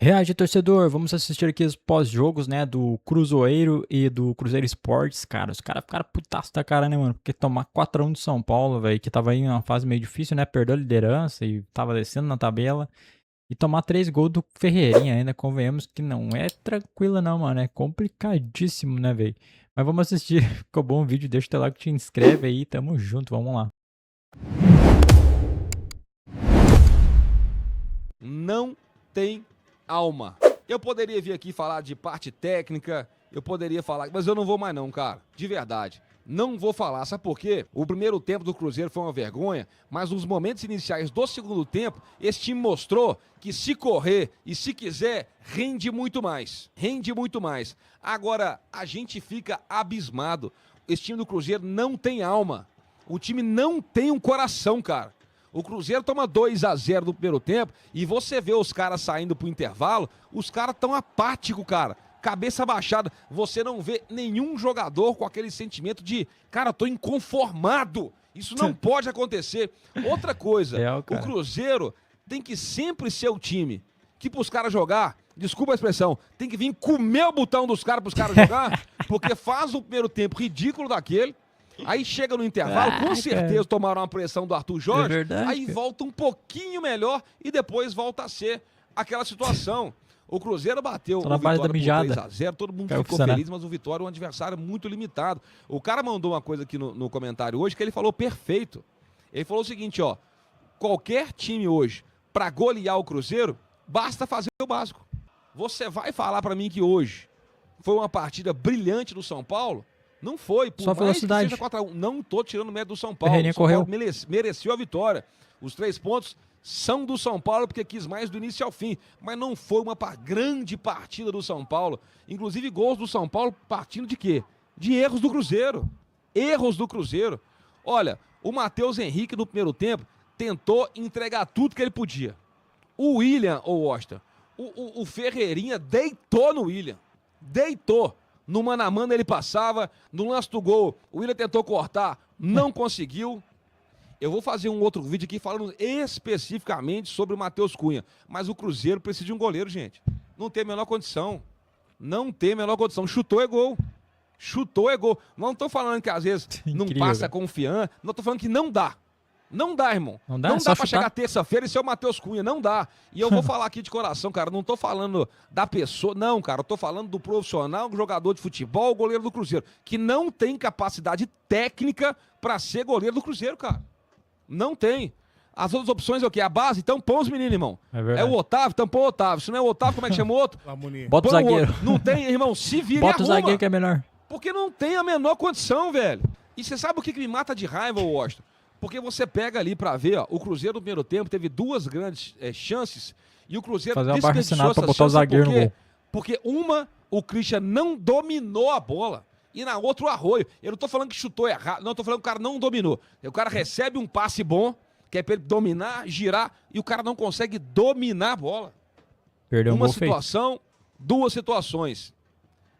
Reage, torcedor, vamos assistir aqui os pós-jogos, né, do Cruzeiro e do Cruzeiro Esportes, cara. Os caras ficaram putaço da cara, né, mano? Porque tomar 4-1 do São Paulo, velho, que tava em uma fase meio difícil, né? Perdeu a liderança e tava descendo na tabela. E tomar 3 gols do Ferreirinha ainda, convenhamos que não é tranquila não, mano. É complicadíssimo, né, velho? Mas vamos assistir. Ficou bom o vídeo, deixa o teu like, te inscreve aí, tamo junto, vamos lá. Não tem alma. Eu poderia vir aqui falar de parte técnica, eu poderia falar, mas eu não vou mais não, cara. De verdade. Não vou falar, sabe por quê? O primeiro tempo do Cruzeiro foi uma vergonha, mas nos momentos iniciais do segundo tempo, esse time mostrou que se correr e se quiser, rende muito mais. Rende muito mais. Agora, a gente fica abismado. Esse time do Cruzeiro não tem alma. O time não tem um coração, cara. O Cruzeiro toma 2-0 no primeiro tempo e você vê os caras saindo pro intervalo, os caras tão apáticos, cara. Cabeça baixada. Você não vê nenhum jogador com aquele sentimento de, cara, tô inconformado. Isso não pode acontecer. Outra coisa, o Cruzeiro tem que sempre ser o time que pros caras jogar, desculpa a expressão, tem que vir comer o botão dos caras pros caras jogar, porque faz o primeiro tempo ridículo daquele. Aí chega no intervalo, com certeza tomaram uma pressão do Arthur Jorge, aí volta um pouquinho melhor e depois volta a ser aquela situação. O Cruzeiro bateu o Vitória por 3-0, todo mundo ficou feliz, mas o Vitória é um adversário muito limitado. O cara mandou uma coisa aqui no comentário hoje que ele falou perfeito. Ele falou o seguinte, ó, qualquer time hoje, pra golear o Cruzeiro, basta fazer o básico. Você vai falar pra mim que hoje foi uma partida brilhante do São Paulo? Não foi, por só mais velocidade. Que seja 4-1. Não tô tirando o mérito do São Paulo. Ferreirinha O São correu. Paulo mereceu a vitória. Os 3 pontos são do São Paulo porque quis mais do início ao fim. Mas não foi uma grande partida do São Paulo. Inclusive gols do São Paulo partindo de quê? De erros do Cruzeiro. Erros do Cruzeiro. Olha, o Matheus Henrique no primeiro tempo tentou entregar tudo que ele podia. O William, ou Washington, o Ferreirinha deitou no William. Deitou. No mano a mano ele passava, no lance do gol, o Willian tentou cortar, não conseguiu. Eu vou fazer um outro vídeo aqui falando especificamente sobre o Matheus Cunha. Mas o Cruzeiro precisa de um goleiro, gente. Não tem a menor condição. Não tem a menor condição. Chutou é gol. Chutou é gol. Não estou falando que às vezes não passa confiança. Não estou falando que não dá. Não dá, irmão. Não dá pra chegar terça-feira e ser o Matheus Cunha. Não dá. E eu vou falar aqui de coração, cara. Não tô falando da pessoa. Não, cara. Eu tô falando do profissional, jogador de futebol, goleiro do Cruzeiro. Que não tem capacidade técnica pra ser goleiro do Cruzeiro, cara. Não tem. As outras opções é o quê? A base? Então põe os meninos, irmão. É o Otávio? Então põe o Otávio. Se não é o Otávio, como é que chama o outro? Bota o zagueiro. Não tem, irmão. Se vira Bota o zagueiro que é melhor. Porque não tem a menor condição, velho. E você sabe o que me mata de raiva, Washington? Porque você pega ali pra ver, ó, o Cruzeiro no primeiro tempo teve 2 grandes chances e o Cruzeiro desperdiçou pra botar o zagueiro no gol. Porque uma, o Christian não dominou a bola e na outra o Arroio. Eu não tô falando que chutou errado, não, tô falando que o cara não dominou. O cara recebe um passe bom, que é pra ele dominar, girar, e o cara não consegue dominar a bola. Perdeu uma situação, 2 situações.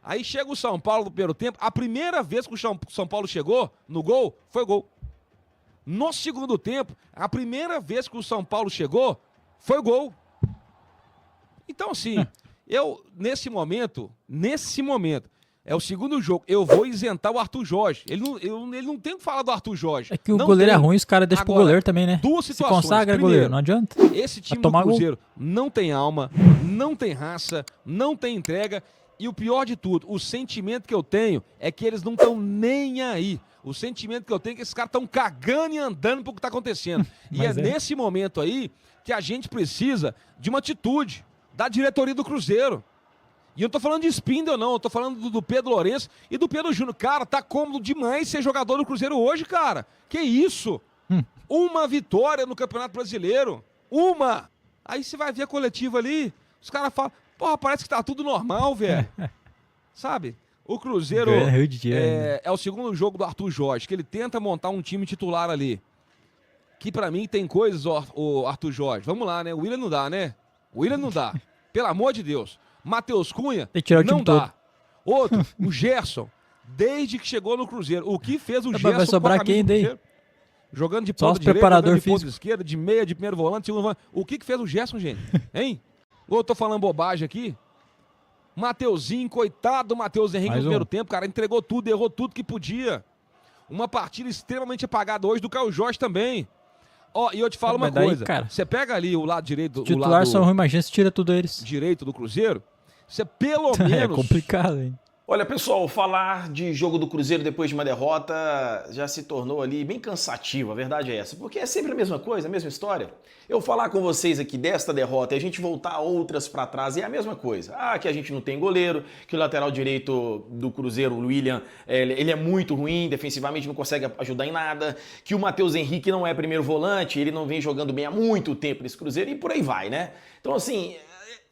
Aí chega o São Paulo no primeiro tempo, a primeira vez que o São Paulo chegou no gol, foi gol. No segundo tempo, a primeira vez que o São Paulo chegou, foi gol. Então, assim, nesse momento, é o segundo jogo, eu vou isentar o Arthur Jorge. Ele não tem o que falar do Arthur Jorge. É que o goleiro é ruim, os caras deixam pro goleiro também, né? 2 situações. Se consagra, goleiro, não adianta. Esse time do Cruzeiro não tem alma, não tem raça, não tem entrega. E o pior de tudo, o sentimento que eu tenho é que eles não estão nem aí. O sentimento que eu tenho é que esses caras estão cagando e andando pro que tá acontecendo. E é nesse momento aí que a gente precisa de uma atitude da diretoria do Cruzeiro. E eu não tô falando de Spindle, não. Eu tô falando do Pedro Lourenço e do Pedro Júnior. Cara, tá cômodo demais ser jogador do Cruzeiro hoje, cara. Que isso? Uma vitória no Campeonato Brasileiro. Uma! Aí você vai ver a coletiva ali, os caras falam, porra, parece que tá tudo normal, velho. Sabe? O Cruzeiro é o segundo jogo do Arthur Jorge, que ele tenta montar um time titular ali. Que pra mim tem coisas, o Arthur Jorge. Vamos lá, né? O Willian não dá, né? O Willian não dá. Pelo amor de Deus. Matheus Cunha não dá. Outro, o Gerson. Desde que chegou no Cruzeiro. O que fez o Gerson vai sobrar quem daí? Jogando de ponta direita, jogando de ponta esquerda, de meia, de primeiro volante, segundo volante. O que fez o Gerson, gente? Hein? Ou eu tô falando bobagem aqui? Mateuzinho, coitado do Matheus Henrique no primeiro tempo, cara, entregou tudo, errou tudo que podia. Uma partida extremamente apagada hoje do Caio Jorge também. Ó, e eu te falo uma coisa, você pega ali o lado direito... Os titulares são ruins, imagina se tira tudo eles. Direito do Cruzeiro, você pelo menos... É complicado, hein? Olha, pessoal, falar de jogo do Cruzeiro depois de uma derrota já se tornou ali bem cansativo, a verdade é essa, porque é sempre a mesma coisa, a mesma história. Eu falar com vocês aqui desta derrota e a gente voltar a outras para trás é a mesma coisa. Ah, que a gente não tem goleiro, que o lateral direito do Cruzeiro, o William, ele é muito ruim, defensivamente não consegue ajudar em nada, que o Matheus Henrique não é primeiro volante, ele não vem jogando bem há muito tempo nesse Cruzeiro e por aí vai, né? Então, assim,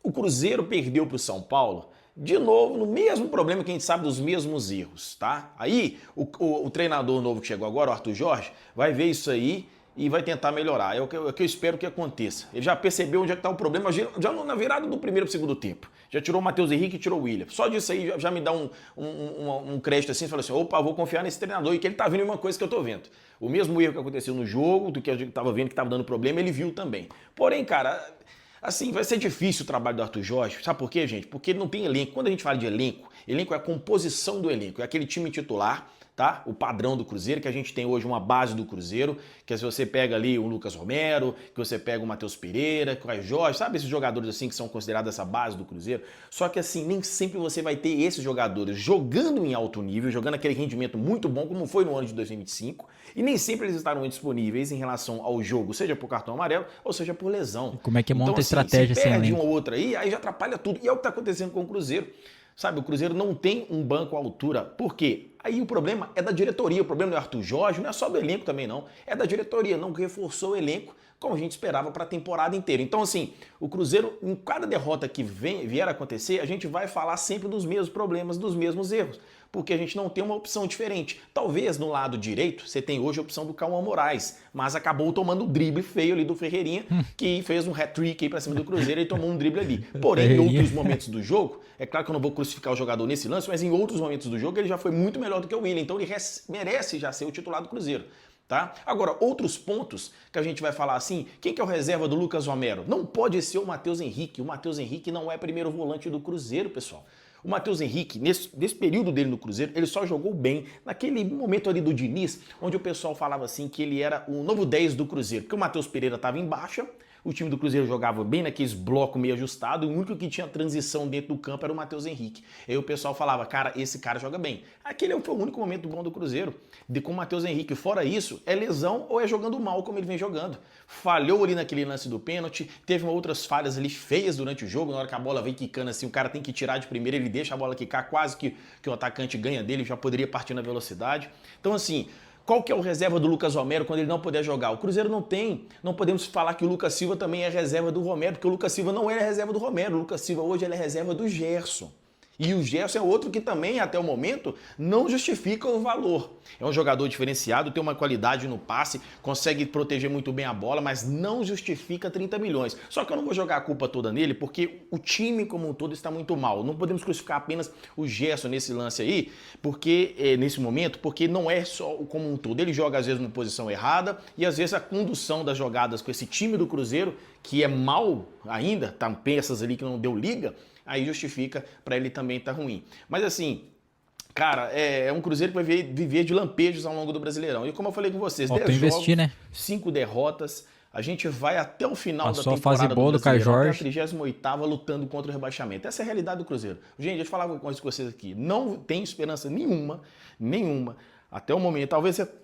o Cruzeiro perdeu para o São Paulo de novo, no mesmo problema que a gente sabe dos mesmos erros, tá? Aí, o treinador novo que chegou agora, o Arthur Jorge, vai ver isso aí e vai tentar melhorar. É o que eu espero que aconteça. Ele já percebeu onde é que tá o problema, já na virada do primeiro pro segundo tempo. Já tirou o Matheus Henrique e tirou o William. Só disso aí já me dá um crédito assim, fala assim, opa, vou confiar nesse treinador e que ele tá vendo uma coisa que eu tô vendo. O mesmo erro que aconteceu no jogo, do que eu tava vendo que tava dando problema, ele viu também. Porém, cara... Assim, vai ser difícil o trabalho do Arthur Jorge. Sabe por quê, gente? Porque ele não tem elenco. Quando a gente fala de elenco, elenco é a composição do elenco. É aquele time titular, tá? O padrão do Cruzeiro, que a gente tem hoje uma base do Cruzeiro, que é se você pega ali o Lucas Romero, que você pega o Matheus Pereira, o Caio Jorge, sabe esses jogadores assim que são considerados essa base do Cruzeiro? Só que assim, nem sempre você vai ter esses jogadores jogando em alto nível, jogando aquele rendimento muito bom, como foi no ano de 2025, e nem sempre eles estarão disponíveis em relação ao jogo, seja por cartão amarelo ou seja por lesão. E como é que monta então, a estratégia se perde sem uma ou outra aí já atrapalha tudo. E é o que está acontecendo com o Cruzeiro. Sabe, o Cruzeiro não tem um banco à altura. Por quê? Aí o problema é da diretoria. O problema do Arthur Jorge não é só do elenco também, não. É da diretoria. Não reforçou o elenco como a gente esperava para a temporada inteira. Então, assim, o Cruzeiro, em cada derrota que vier a acontecer, a gente vai falar sempre dos mesmos problemas, dos mesmos erros. Porque a gente não tem uma opção diferente. Talvez no lado direito você tem hoje a opção do Cauã Moraes, mas acabou tomando um drible feio ali do Ferreirinha, que fez um hat-trick aí pra cima do Cruzeiro e tomou um drible ali. Porém, em outros momentos do jogo, é claro que eu não vou crucificar o jogador nesse lance, mas em outros momentos do jogo ele já foi muito melhor do que o Willian, então ele merece já ser o titular do Cruzeiro. Tá? Agora, outros pontos que a gente vai falar assim, quem que é o reserva do Lucas Romero? Não pode ser o Matheus Henrique. O Matheus Henrique não é primeiro volante do Cruzeiro, pessoal. O Matheus Henrique, nesse período dele no Cruzeiro, ele só jogou bem naquele momento ali do Diniz, onde o pessoal falava assim que ele era o novo 10 do Cruzeiro, porque o Matheus Pereira estava em baixa, o time do Cruzeiro jogava bem naqueles blocos meio ajustados, e o único que tinha transição dentro do campo era o Matheus Henrique. Aí o pessoal falava, cara, esse cara joga bem. Aquele foi o único momento bom do Cruzeiro, com o Matheus Henrique. Fora isso, é lesão ou é jogando mal como ele vem jogando. Falhou ali naquele lance do pênalti, teve outras falhas ali feias durante o jogo, na hora que a bola vem quicando assim, o cara tem que tirar de primeira, ele deixa a bola quicar, quase que o atacante ganha dele, já poderia partir na velocidade. Então assim... Qual que é o reserva do Lucas Romero quando ele não puder jogar? O Cruzeiro não tem. Não podemos falar que o Lucas Silva também é reserva do Romero, porque o Lucas Silva não é reserva do Romero. O Lucas Silva hoje ele é reserva do Gerson. E o Gerson é outro que também, até o momento, não justifica o valor. É um jogador diferenciado, tem uma qualidade no passe, consegue proteger muito bem a bola, mas não justifica 30 milhões. Só que eu não vou jogar a culpa toda nele, porque o time como um todo está muito mal. Não podemos crucificar apenas o Gerson nesse lance aí, nesse momento, porque não é só o como um todo. Ele joga às vezes numa posição errada e às vezes a condução das jogadas com esse time do Cruzeiro, que é mal ainda, tá peças ali que não deu liga, aí justifica para ele também estar ruim. Mas assim, cara, é um Cruzeiro que vai viver de lampejos ao longo do Brasileirão. E como eu falei com vocês, 10 jogos, investir, né? 5 derrotas. A gente vai até o final Passou da temporada a fase boa do Caio Jorge. até a 38ª lutando contra o rebaixamento. Essa é a realidade do Cruzeiro. Gente, deixa eu falar uma coisa com vocês aqui. Não tem esperança nenhuma, até o momento.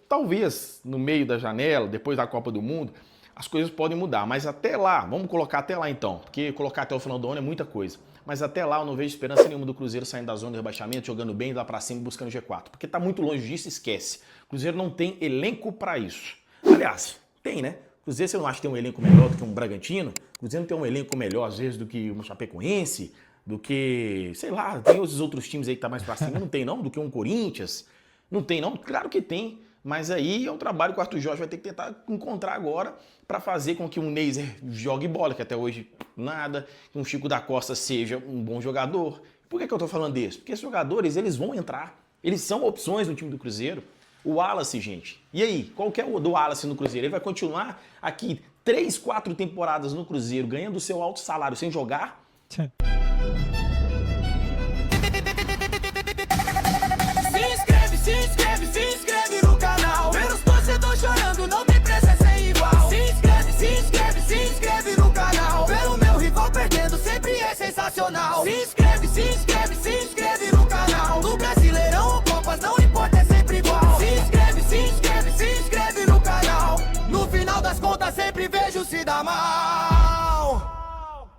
Talvez no meio da janela, depois da Copa do Mundo, as coisas podem mudar. Mas até lá, vamos colocar até lá então, porque colocar até o final do ano é muita coisa. Mas até lá eu não vejo esperança nenhuma do Cruzeiro saindo da zona de rebaixamento, jogando bem, lá pra cima, buscando G4. Porque tá muito longe disso, esquece. O Cruzeiro não tem elenco para isso. Aliás, tem, né? O Cruzeiro, você não acha que tem um elenco melhor do que um Bragantino? O Cruzeiro não tem um elenco melhor, às vezes, do que um Chapecoense, do que, sei lá, tem os outros times aí que tá mais pra cima, não tem não? Do que um Corinthians? Não tem não? Claro que tem. Mas aí é um trabalho que o Arthur Jorge vai ter que tentar encontrar agora para fazer com que um Neiser jogue bola, que até hoje nada, que um Chico da Costa seja um bom jogador. Por que eu tô falando disso? Porque esses jogadores, eles vão entrar. Eles são opções no time do Cruzeiro. O Wallace, gente. E aí, qual que é o do Wallace no Cruzeiro? Ele vai continuar aqui 3, 4 temporadas no Cruzeiro, ganhando o seu alto salário sem jogar? Se inscreve no canal. Ver os torcedores chorando, não tem preço, é sem igual. Se inscreve no canal. Ver o meu rival perdendo sempre é sensacional. Se inscreve no canal. No Brasileirão ou Copas, não importa, é sempre igual. Se inscreve no canal. No final das contas sempre vejo se dá mal.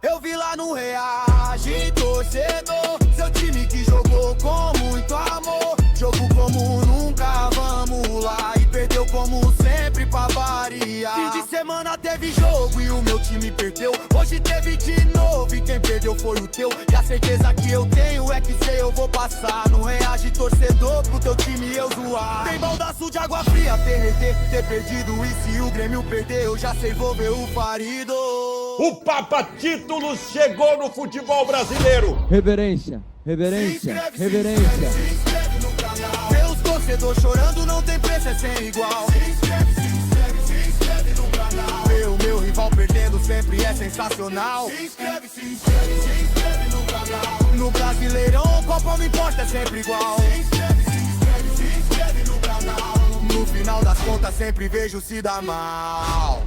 Eu vi lá no Reage, torcedor, seu time que jogou com muito amor. Jogo como nunca, vamos lá. E perdeu como sempre pra variar. Fim de semana teve jogo e o meu time perdeu. Hoje teve de novo e quem perdeu foi o teu. E a certeza que eu tenho é que sei eu vou passar. Não reage torcedor pro teu time eu zoar. Tem baldaço de água fria, ter perdido. E se o Grêmio perder eu já sei vou ver o Farido. O Papa Títulos chegou no futebol brasileiro. Reverência, reverência, reverência. Se inscreve no canal. Ver os torcedores chorando não tem preço, é sem igual. Se inscreve no canal. Ver o meu rival perdendo sempre é sensacional. Se inscreve no canal. No Brasileirão, Copa não importa, é sempre igual. Se inscreve no canal. No final das contas sempre vejo se dá mal.